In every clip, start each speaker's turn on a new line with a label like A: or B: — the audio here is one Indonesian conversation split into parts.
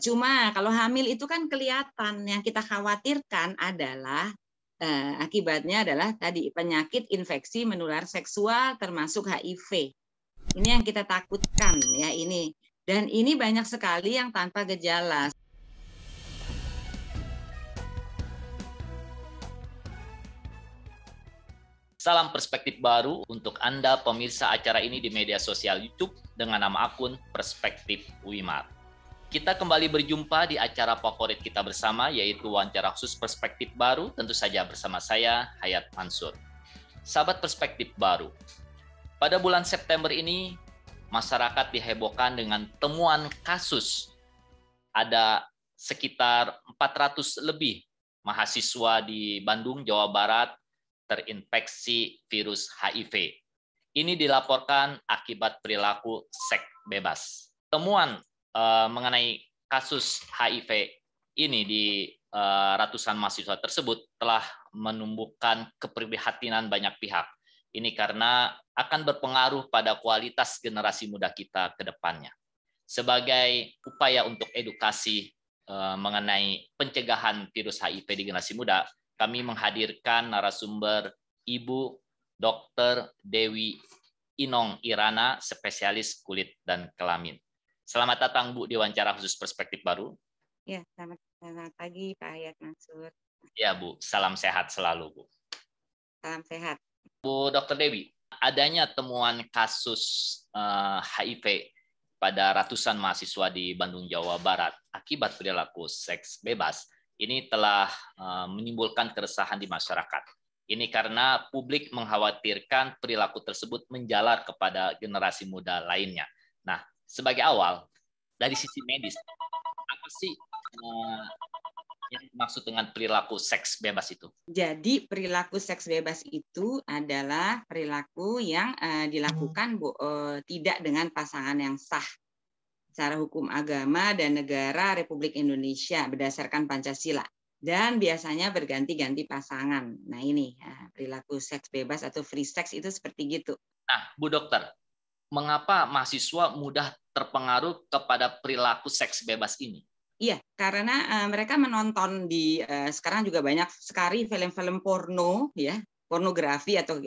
A: Cuma kalau hamil itu kan kelihatan, yang kita khawatirkan adalah akibatnya adalah tadi penyakit infeksi menular seksual termasuk HIV. Ini yang kita takutkan ya ini. Dan ini banyak sekali yang tanpa gejala.
B: Salam perspektif baru untuk Anda pemirsa acara ini di media sosial YouTube dengan nama akun Perspektif Wimar. Kita kembali berjumpa di acara favorit kita bersama, yaitu wawancara khusus Perspektif Baru, tentu saja bersama saya, Hayat Mansur. Sahabat Perspektif Baru, pada bulan September ini, masyarakat dihebohkan dengan temuan kasus. Ada sekitar 400 lebih mahasiswa di Bandung, Jawa Barat, terinfeksi virus HIV. Ini dilaporkan akibat perilaku seks bebas. Temuan mengenai kasus HIV ini di ratusan mahasiswa tersebut telah menumbuhkan keprihatinan banyak pihak. Ini karena akan berpengaruh pada kualitas generasi muda kita ke depannya. Sebagai upaya untuk edukasi mengenai pencegahan virus HIV di generasi muda, kami menghadirkan narasumber Ibu Dr. Dewi Inong Irana, spesialis kulit dan kelamin. Selamat datang Bu di wawancara khusus Perspektif Baru.
A: Ya, selamat pagi Pak Hayat Mansur.
B: Ya Bu, salam sehat selalu Bu.
A: Salam sehat.
B: Bu Dr. Dewi, adanya temuan kasus HIV pada ratusan mahasiswa di Bandung, Jawa Barat akibat perilaku seks bebas, ini telah menimbulkan keresahan di masyarakat. Ini karena publik mengkhawatirkan perilaku tersebut menjalar kepada generasi muda lainnya. Nah, sebagai awal, dari sisi medis, apa sih yang dimaksud dengan perilaku seks bebas itu?
A: Jadi perilaku seks bebas itu adalah perilaku yang dilakukan tidak dengan pasangan yang sah secara hukum agama dan negara Republik Indonesia berdasarkan Pancasila. Dan biasanya berganti-ganti pasangan. Nah ini perilaku seks bebas atau free sex itu seperti gitu.
B: Nah, Bu Dokter, mengapa mahasiswa mudah terpengaruh kepada perilaku seks bebas ini?
A: Iya, karena mereka menonton di sekarang juga banyak sekali film-film porno, ya, pornografi atau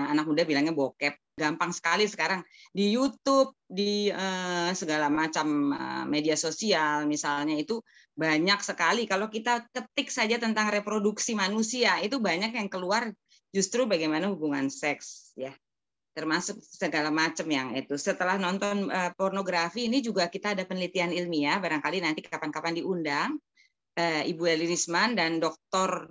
A: anak muda bilangnya bokep. Gampang sekali sekarang di YouTube, di segala macam media sosial, misalnya itu banyak sekali. Kalau kita ketik saja tentang reproduksi manusia, itu banyak yang keluar justru bagaimana hubungan seks, ya. Termasuk segala macam yang itu. Setelah nonton pornografi ini juga kita ada penelitian ilmiah, barangkali nanti kapan-kapan diundang Ibu Elinisman dan Dr.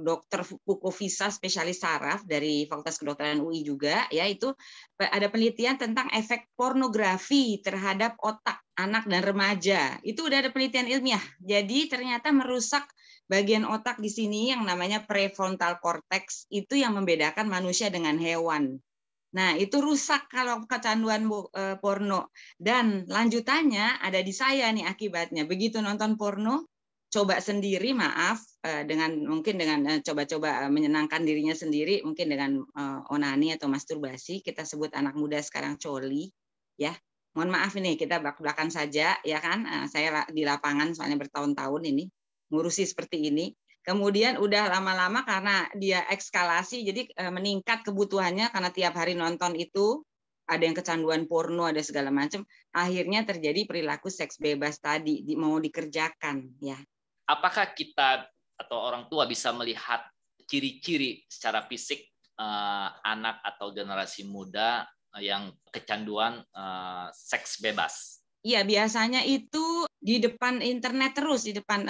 A: Pukovisa spesialis saraf dari Fakultas Kedokteran UI juga, ya itu ada penelitian tentang efek pornografi terhadap otak anak dan remaja. Itu udah ada penelitian ilmiah. Jadi ternyata merusak bagian otak di sini yang namanya prefrontal cortex, itu yang membedakan manusia dengan hewan. Nah, itu rusak kalau kecanduan porno. Dan lanjutannya ada di saya nih akibatnya. Begitu nonton porno, coba sendiri, maaf, mungkin dengan coba-coba menyenangkan dirinya sendiri, mungkin dengan onani atau masturbasi, kita sebut anak muda sekarang coli, ya. Mohon maaf ini kita belak-belakan saja, ya kan? Saya di lapangan soalnya bertahun-tahun ini ngurusi seperti ini. Kemudian udah lama-lama karena dia ekskalasi, jadi meningkat kebutuhannya karena tiap hari nonton itu, ada yang kecanduan porno, ada segala macam. Akhirnya terjadi perilaku seks bebas tadi, mau dikerjakan, ya.
B: Apakah kita atau orang tua bisa melihat ciri-ciri secara fisik anak atau generasi muda yang kecanduan seks bebas?
A: Iya, biasanya itu di depan internet terus, di depan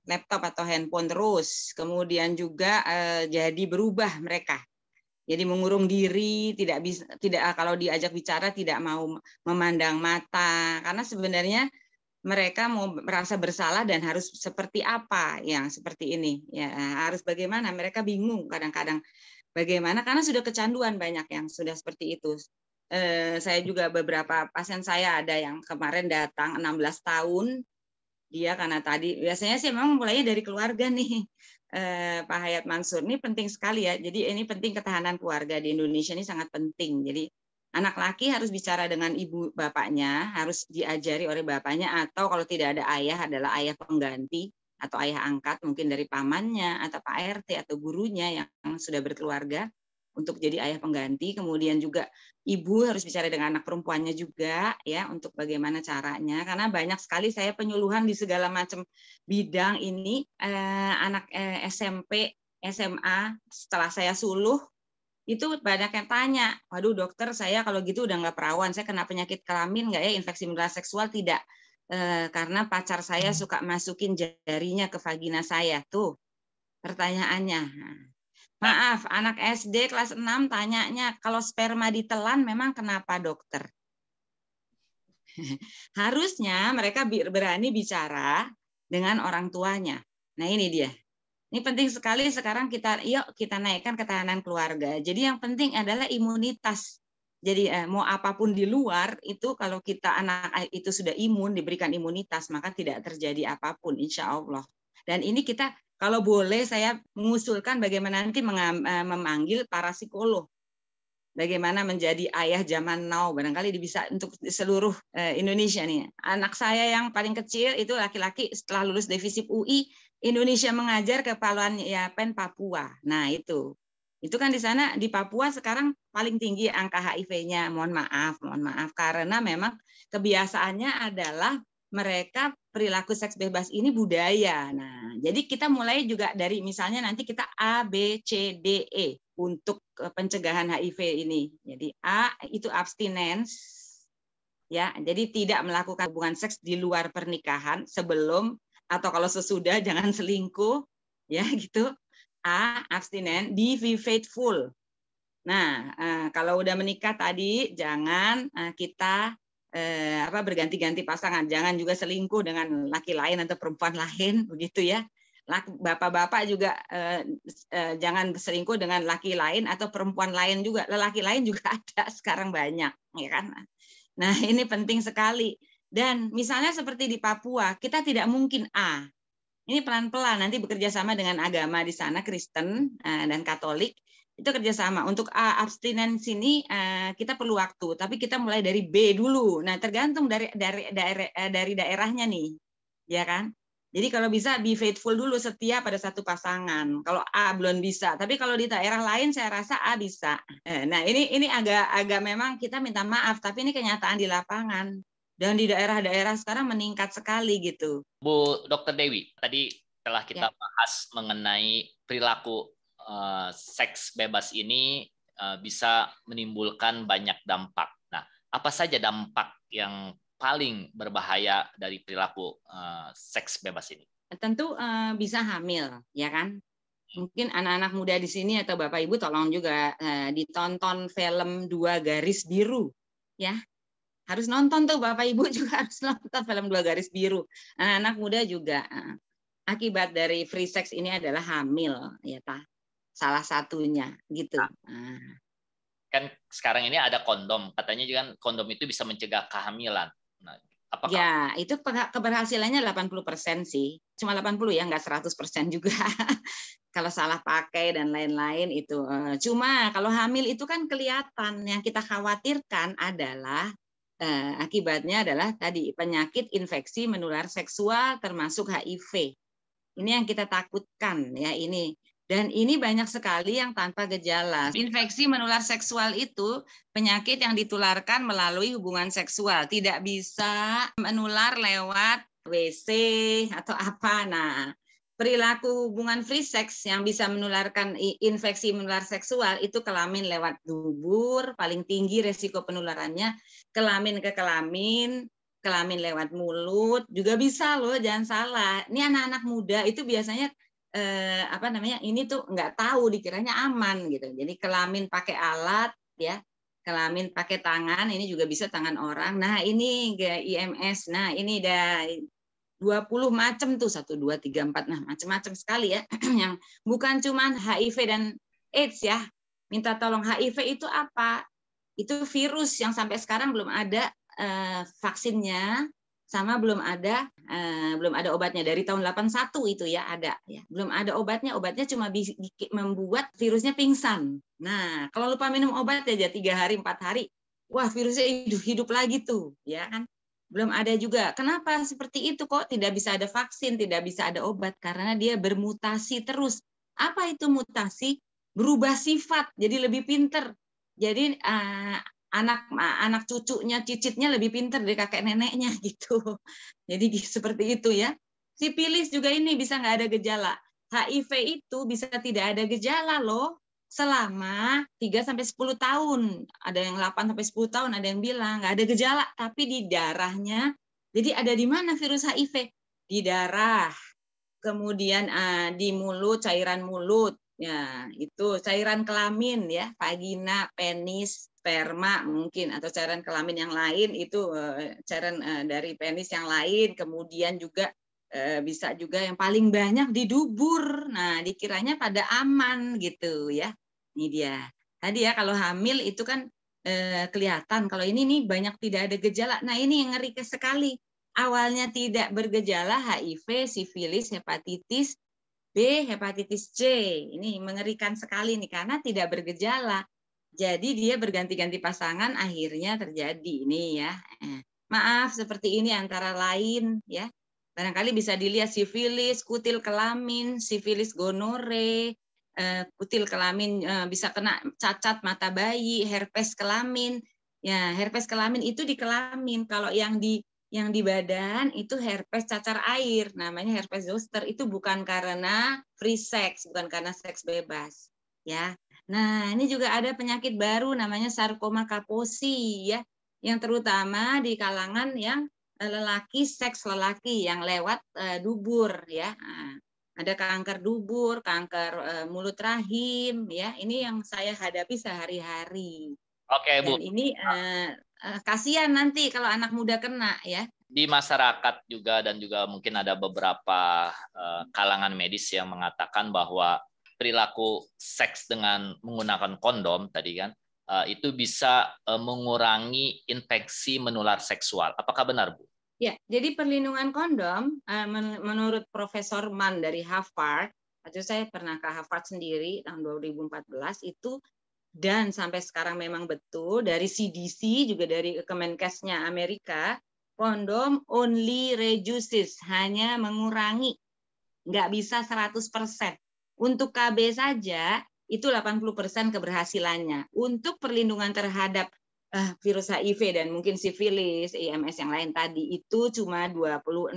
A: laptop atau handphone terus. Kemudian juga jadi berubah mereka. Jadi mengurung diri, tidak kalau diajak bicara tidak mau memandang mata, karena sebenarnya mereka mau merasa bersalah dan harus seperti apa yang seperti ini, ya harus bagaimana, mereka bingung kadang-kadang bagaimana karena sudah kecanduan, banyak yang sudah seperti itu. Saya juga beberapa pasien saya ada yang kemarin datang 16 tahun, dia karena tadi biasanya sih memang mulainya dari keluarga nih, Pak Hayat Mansur, ini penting sekali ya. Jadi ini penting, ketahanan keluarga di Indonesia ini sangat penting. Jadi Anak laki harus bicara dengan ibu bapaknya, harus diajari oleh bapaknya, atau kalau tidak ada ayah adalah ayah pengganti atau ayah angkat, mungkin dari pamannya atau Pak RT atau gurunya yang sudah berkeluarga untuk jadi ayah pengganti. Kemudian juga ibu harus bicara dengan anak perempuannya juga ya untuk bagaimana caranya, karena banyak sekali saya penyuluhan di segala macam bidang ini, anak SMP, SMA setelah saya suluh itu banyak yang tanya, waduh dokter saya kalau gitu udah nggak perawan, saya kena penyakit kelamin nggak ya, infeksi menular seksual tidak, karena pacar saya suka masukin jarinya ke vagina saya, tuh pertanyaannya. Maaf, anak SD kelas 6 tanyanya, kalau sperma ditelan memang kenapa dokter? Harusnya mereka berani bicara dengan orang tuanya. Nah ini dia. Ini penting sekali sekarang yuk kita naikkan ketahanan keluarga. Jadi yang penting adalah imunitas. Jadi mau apapun di luar itu kalau kita anak itu sudah imun, diberikan imunitas, maka tidak terjadi apapun insya Allah. Dan ini kita kalau boleh saya mengusulkan bagaimana nanti memanggil para psikolog. Bagaimana menjadi ayah zaman now, barangkali bisa untuk seluruh Indonesia nih. Anak saya yang paling kecil itu laki-laki setelah lulus dari FISIP UI, Indonesia mengajar ke Paluan Yapen, Papua. Nah itu kan di sana di Papua sekarang paling tinggi angka HIV-nya. Mohon maaf karena memang kebiasaannya adalah mereka perilaku seks bebas ini budaya. Nah, jadi kita mulai juga dari misalnya nanti kita A, B, C, D, E untuk pencegahan HIV ini. Jadi A itu abstinence, ya, jadi tidak melakukan hubungan seks di luar pernikahan sebelum atau kalau sesudah jangan selingkuh, ya gitu. A, abstinen. D, be faithful. Nah, kalau udah menikah tadi jangan kita berganti-ganti pasangan, jangan juga selingkuh dengan laki lain atau perempuan lain, begitu ya. Bapak-bapak juga jangan selingkuh dengan laki lain atau perempuan lain juga. Lelaki lain juga ada sekarang banyak, ya kan. Nah, ini penting sekali. Dan misalnya seperti di Papua, kita tidak mungkin A. Ini pelan-pelan nanti bekerja sama dengan agama di sana, Kristen dan Katolik. Itu kerjasama. Untuk A, abstinens ini kita perlu waktu, tapi kita mulai dari B dulu. Nah, tergantung dari daerahnya nih, ya kan? Jadi kalau bisa be faithful dulu, setia pada satu pasangan. Kalau A belum bisa, tapi kalau di daerah lain saya rasa A bisa. Nah, ini agak memang kita minta maaf, tapi ini kenyataan di lapangan. Dan di daerah-daerah sekarang meningkat sekali gitu.
B: Bu Dr. Dewi, tadi setelah kita bahas mengenai perilaku seks bebas ini bisa menimbulkan banyak dampak. Nah, apa saja dampak yang paling berbahaya dari perilaku seks bebas ini?
A: Tentu bisa hamil, ya kan? Mungkin anak-anak muda di sini atau Bapak Ibu tolong juga ditonton film 2 Garis Biru, ya. Harus nonton tuh Bapak Ibu juga harus nonton film 2 Garis Biru. Anak-anak muda juga. Akibat dari free sex ini adalah hamil, ya ta. Salah satunya gitu.
B: Kan sekarang ini ada kondom, katanya juga kondom itu bisa mencegah kehamilan. Nah, apakah?
A: Ya, itu keberhasilannya 80% sih. Cuma 80 ya, nggak 100% juga. Kalau salah pakai dan lain-lain itu. Cuma kalau hamil itu kan kelihatan. Yang kita khawatirkan adalah akibatnya adalah tadi penyakit infeksi menular seksual termasuk HIV. Ini yang kita takutkan ya ini. Dan ini banyak sekali yang tanpa gejala. Infeksi menular seksual itu penyakit yang ditularkan melalui hubungan seksual. Tidak bisa menular lewat WC atau apa. Nah, perilaku hubungan free sex yang bisa menularkan infeksi menular seksual itu kelamin lewat dubur, paling tinggi resiko penularannya, kelamin ke kelamin, kelamin lewat mulut, juga bisa loh, jangan salah. Ini anak-anak muda itu biasanya ini tuh nggak tahu, dikiranya aman gitu. Jadi kelamin pakai alat ya, kelamin pakai tangan, ini juga bisa tangan orang. Nah ini IMS, nah ini ada 20 macam tuh, 1, 2, 3, 4, nah macam-macam sekali ya. Yang bukan cuma HIV dan AIDS ya. Minta tolong, HIV itu apa? Itu virus yang sampai sekarang belum ada vaksinnya, sama belum ada obatnya. Dari tahun 81 itu ya ada ya. Belum ada obatnya cuma membuat virusnya pingsan. Nah, kalau lupa minum obat aja 3 hari 4 hari wah virusnya hidup lagi tuh, ya kan? Belum ada juga. Kenapa seperti itu kok tidak bisa ada vaksin, tidak bisa ada obat? Karena dia bermutasi terus. Apa itu mutasi? Berubah sifat, jadi lebih pinter. Jadi anak cucunya, cicitnya lebih pinter dari kakek neneknya gitu. Jadi seperti itu ya. Sifilis juga ini bisa nggak ada gejala. HIV itu bisa tidak ada gejala loh selama 3-10 tahun. Ada yang 8-10 tahun, ada yang bilang nggak ada gejala, tapi di darahnya. Jadi ada di mana virus HIV? Di darah. Kemudian di mulut, cairan mulut. Ya, itu cairan kelamin ya, vagina, penis, sperma mungkin, atau cairan kelamin yang lain itu cairan dari penis yang lain. Kemudian juga bisa juga yang paling banyak di dubur. Nah, dikiranya pada aman gitu ya. Ini dia. Tadi ya kalau hamil itu kan kelihatan. Kalau ini nih banyak tidak ada gejala. Nah, ini yang ngeri sekali. Awalnya tidak bergejala HIV, sifilis, hepatitis B, hepatitis C. Ini mengerikan sekali nih karena tidak bergejala. Jadi dia berganti-ganti pasangan akhirnya terjadi ini ya. Maaf seperti ini antara lain ya. Barangkali bisa dilihat sifilis, kutil kelamin, sifilis gonore, kutil kelamin bisa kena cacat mata bayi, herpes kelamin. Ya, herpes kelamin itu di kelamin. Kalau yang di badan itu herpes cacar air, namanya herpes zoster. Itu bukan karena free sex, bukan karena seks bebas. Ya. Nah, ini juga ada penyakit baru namanya sarkoma kaposi ya, yang terutama di kalangan yang lelaki, seks lelaki yang lewat dubur ya. Nah, ada kanker dubur, kanker mulut rahim ya. Ini yang saya hadapi sehari-hari.
B: Oke, Bu.
A: Dan ini kasihan nanti kalau anak muda kena ya.
B: Di masyarakat juga dan juga mungkin ada beberapa kalangan medis yang mengatakan bahwa perilaku seks dengan menggunakan kondom tadi kan itu bisa mengurangi infeksi menular seksual. Apakah benar, Bu?
A: Ya, jadi perlindungan kondom menurut Profesor Mann dari Harvard, atau saya pernah ke Harvard sendiri tahun 2014 itu, dan sampai sekarang memang betul dari CDC juga dari Kemenkesnya Amerika, kondom only reduces, hanya mengurangi, nggak bisa 100%. Untuk KB saja itu 80% keberhasilannya. Untuk perlindungan terhadap virus HIV dan mungkin sifilis, IMS yang lain tadi itu cuma 26%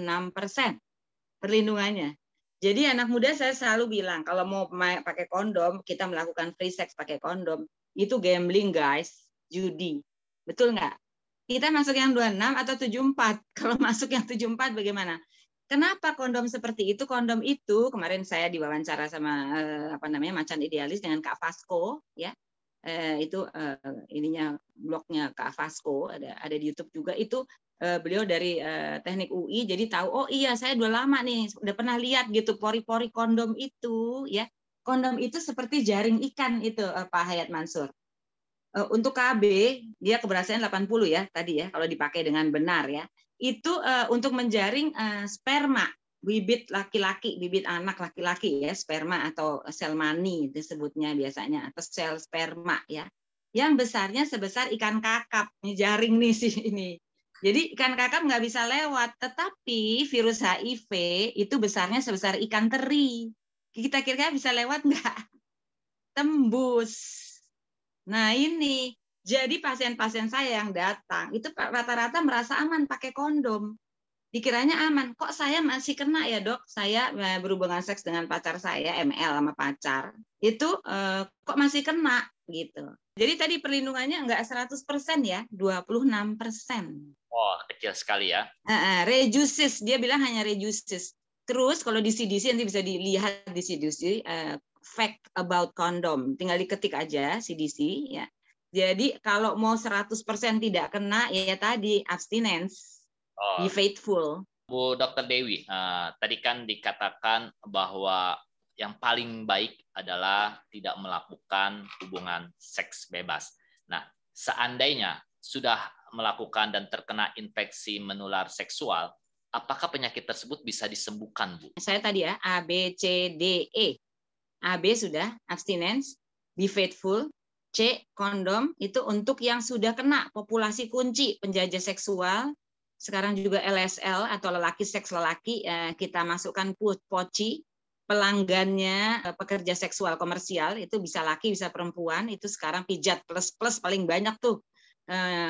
A: perlindungannya. Jadi anak muda saya selalu bilang kalau mau pakai kondom, kita melakukan free sex pakai kondom, itu gambling guys, judi. Betul nggak? Kita masuk yang 26 atau 74? Kalau masuk yang 74 bagaimana? Kenapa kondom seperti itu? Kondom itu kemarin saya diwawancara sama Macan Idealis dengan Kak Vasco ya. Itu ininya blognya Kak Vasco ada di YouTube juga itu beliau dari teknik UI jadi tahu oh iya saya udah lama nih udah pernah lihat gitu pori-pori kondom itu ya. Kondom itu seperti jaring ikan itu Pak Hayat Mansur. Untuk KB dia keberhasilan 80 ya tadi ya kalau dipakai dengan benar ya. Itu untuk menjaring sperma bibit laki-laki, bibit anak laki-laki ya, sperma atau sel mani disebutnya biasanya atau sel sperma ya. Yang besarnya sebesar ikan kakap. Ini jaring nih sih ini. Jadi ikan kakap nggak bisa lewat, tetapi virus HIV itu besarnya sebesar ikan teri. Kita kira-kira bisa lewat nggak? Tembus. Nah ini, jadi pasien-pasien saya yang datang, itu rata-rata merasa aman pakai kondom. Dikiranya aman, kok saya masih kena ya dok, saya berhubungan seks dengan pacar saya, ML sama pacar, itu kok masih kena gitu. Jadi tadi perlindungannya nggak 100% ya, 26%.
B: Oh, kecil sekali ya.
A: Reduces, dia bilang hanya reduces. Terus kalau di CDC nanti bisa dilihat di CDC, fact about condom, tinggal diketik aja CDC ya. Jadi kalau mau 100% tidak kena ya tadi abstinence, be faithful.
B: Bu Dr. Dewi, tadi kan dikatakan bahwa yang paling baik adalah tidak melakukan hubungan seks bebas. Nah, seandainya sudah melakukan dan terkena infeksi menular seksual, apakah penyakit tersebut bisa disembuhkan, Bu?
A: Saya tadi ya, A, B, C, D, E. AB sudah, abstinence, be faithful, C, kondom itu untuk yang sudah kena populasi kunci penjajah seksual. Sekarang juga LSL atau lelaki seks lelaki, kita masukkan poci. Pelanggannya pekerja seksual komersial, itu bisa laki bisa perempuan, itu sekarang pijat plus paling banyak tuh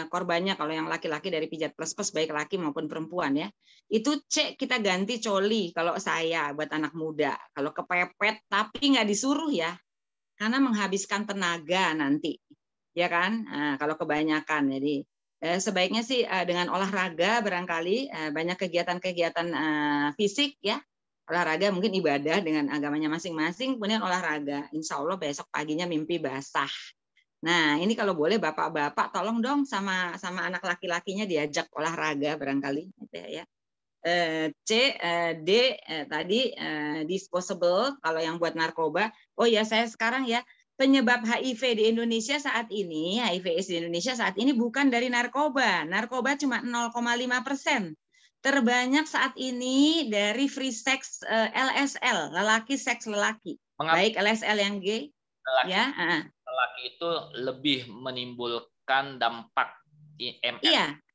A: korbannya kalau yang laki-laki dari pijat plus baik laki maupun perempuan ya. Itu C, kita ganti coli kalau saya buat anak muda. Kalau kepepet tapi nggak disuruh ya, karena menghabiskan tenaga nanti, ya kan? Nah, kalau kebanyakan, jadi sebaiknya sih dengan olahraga barangkali banyak kegiatan-kegiatan fisik ya. Olahraga mungkin ibadah dengan agamanya masing-masing, kemudian olahraga. Insya Allah besok paginya mimpi basah. Nah, ini kalau boleh bapak-bapak tolong dong sama anak laki-lakinya diajak olahraga barangkali, gitu ya. C, D tadi disposable kalau yang buat narkoba. Oh ya, saya sekarang ya, penyebab HIV di Indonesia saat ini, HIV/AIDS di Indonesia saat ini bukan dari narkoba. Narkoba cuma 0,5%. Terbanyak saat ini dari free sex LSL, lelaki seks lelaki.
B: Mengapa
A: Baik LSL yang gay,
B: lelaki,
A: ya.
B: lelaki itu lebih menimbulkan dampak IMS?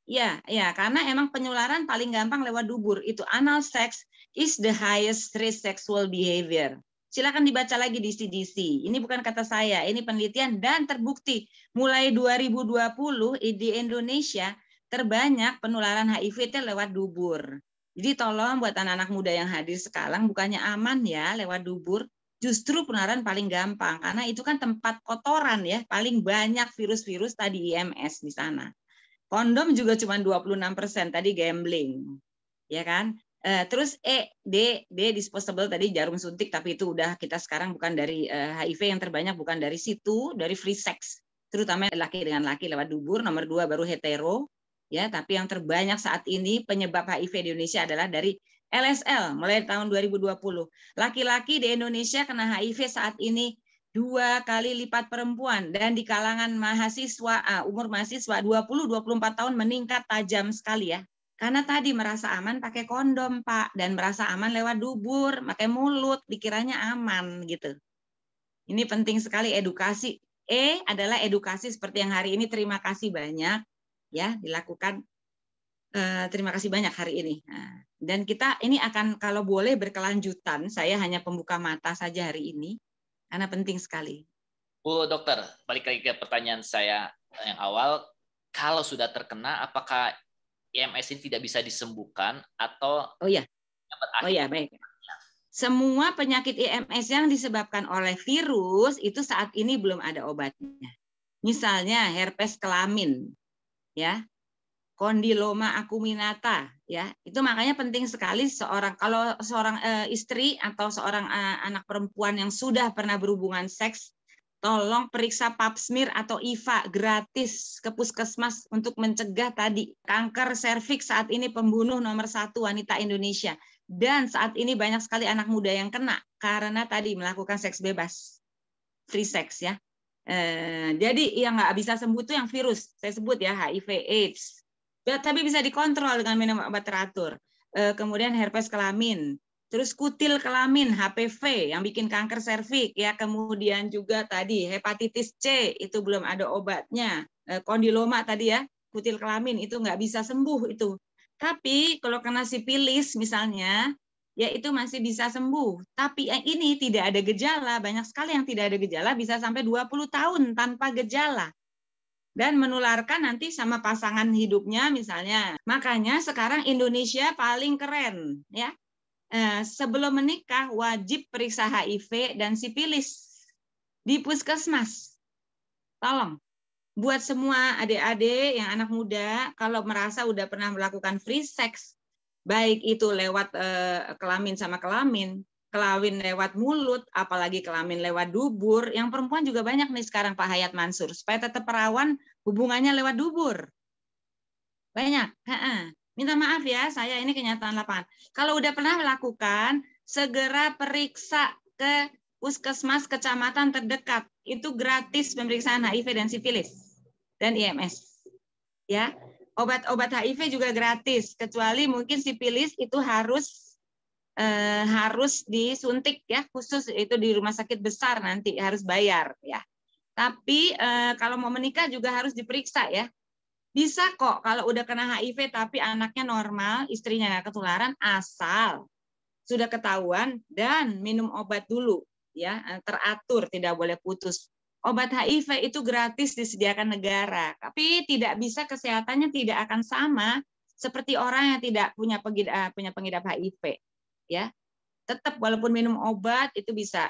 A: Iya, karena emang penularan paling gampang lewat dubur. Itu anal sex is the highest risk sexual behavior. Silakan dibaca lagi di CDC. Ini bukan kata saya, ini penelitian dan terbukti. Mulai 2020 di Indonesia terbanyak penularan HIV itu lewat dubur. Jadi tolong buat anak-anak muda yang hadir sekarang, bukannya aman ya lewat dubur, justru penularan paling gampang. Karena itu kan tempat kotoran ya, paling banyak virus-virus tadi IMS di sana. Kondom juga cuma 26%, tadi gambling. Ya kan? Terus D disposable tadi jarum suntik, tapi itu udah kita sekarang bukan dari HIV yang terbanyak bukan dari situ, dari free sex. Terutama laki dengan laki lewat dubur, nomor 2 baru hetero. Ya, tapi yang terbanyak saat ini penyebab HIV di Indonesia adalah dari LSL mulai tahun 2020. Laki-laki di Indonesia kena HIV saat ini 2 kali lipat perempuan, dan di kalangan mahasiswa umur mahasiswa 20-24 tahun meningkat tajam sekali ya. Karena tadi merasa aman pakai kondom, Pak, dan merasa aman lewat dubur, pakai mulut, dikiranya aman gitu. Ini penting sekali edukasi. E adalah edukasi seperti yang hari ini, terima kasih banyak ya dilakukan. Terima kasih banyak hari ini. Dan kita ini akan kalau boleh berkelanjutan, saya hanya pembuka mata saja hari ini, karena penting sekali.
B: Bu Dokter, balik lagi ke pertanyaan saya yang awal, kalau sudah terkena, apakah IMS ini tidak bisa disembuhkan atau
A: baik. Semua penyakit IMS yang disebabkan oleh virus itu saat ini belum ada obatnya. Misalnya herpes kelamin, ya, kondiloma acuminata, ya, itu makanya penting sekali kalau seorang istri atau seorang anak perempuan yang sudah pernah berhubungan seks, tolong periksa pap smear atau IVA gratis ke puskesmas untuk mencegah tadi kanker serviks saat ini pembunuh nomor 1 wanita Indonesia. Dan saat ini banyak sekali anak muda yang kena karena tadi melakukan seks bebas, free sex ya. Jadi yang nggak bisa sembuh itu yang virus, saya sebut ya HIV/AIDS. Tapi bisa dikontrol dengan minum obat teratur. Kemudian herpes kelamin, terus kutil kelamin, HPV yang bikin kanker serviks ya. Kemudian juga tadi hepatitis C itu belum ada obatnya. Kondiloma tadi ya, kutil kelamin itu nggak bisa sembuh itu. Tapi kalau kena sipilis misalnya, ya itu masih bisa sembuh. Tapi yang ini tidak ada gejala, banyak sekali yang tidak ada gejala, bisa sampai 20 tahun tanpa gejala. Dan menularkan nanti sama pasangan hidupnya misalnya. Makanya sekarang Indonesia paling keren. Ya. Sebelum menikah wajib periksa HIV dan sipilis di puskesmas. Tolong. Buat semua adik-adik yang anak muda, kalau merasa udah pernah melakukan free sex, baik itu lewat kelamin sama kelamin lewat mulut, apalagi kelamin lewat dubur, yang perempuan juga banyak nih sekarang Pak Hayat Mansur, supaya tetap perawan hubungannya lewat dubur. Banyak. Minta maaf ya, saya ini kenyataan lapangan. Kalau udah pernah melakukan, segera periksa ke puskesmas kecamatan terdekat. Itu gratis pemeriksaan HIV dan sifilis dan IMS. Ya, obat-obat HIV juga gratis, kecuali mungkin sifilis itu harus disuntik ya, khusus itu di rumah sakit besar nanti harus bayar ya. Tapi kalau mau menikah juga harus diperiksa ya. Bisa kok kalau udah kena HIV tapi anaknya normal, istrinya nggak ketularan, asal sudah ketahuan dan minum obat dulu, ya teratur, tidak boleh putus. Obat HIV itu gratis disediakan negara, tapi tidak bisa kesehatannya tidak akan sama seperti orang yang tidak punya pengidap HIV, ya. Tetap walaupun minum obat itu bisa.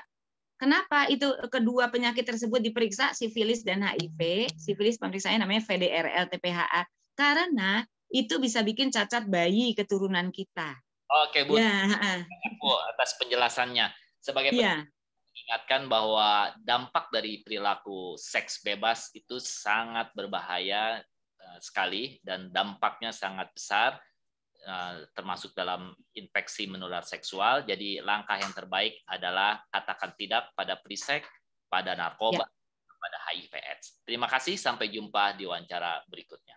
A: Kenapa itu kedua penyakit tersebut diperiksa, sifilis dan HIV? Sifilis pemeriksaannya namanya VDRL TPHA. Karena itu bisa bikin cacat bayi keturunan kita.
B: Oke, Bu.
A: Ya,
B: Bu, atas penjelasannya. Sebagai
A: ya,
B: ingatkan bahwa dampak dari perilaku seks bebas itu sangat berbahaya sekali dan dampaknya sangat besar, termasuk dalam infeksi menular seksual. Jadi langkah yang terbaik adalah katakan tidak pada pre-seks, pada narkoba,
A: ya.
B: pada HIV/AIDS. Terima kasih, sampai jumpa di wawancara berikutnya.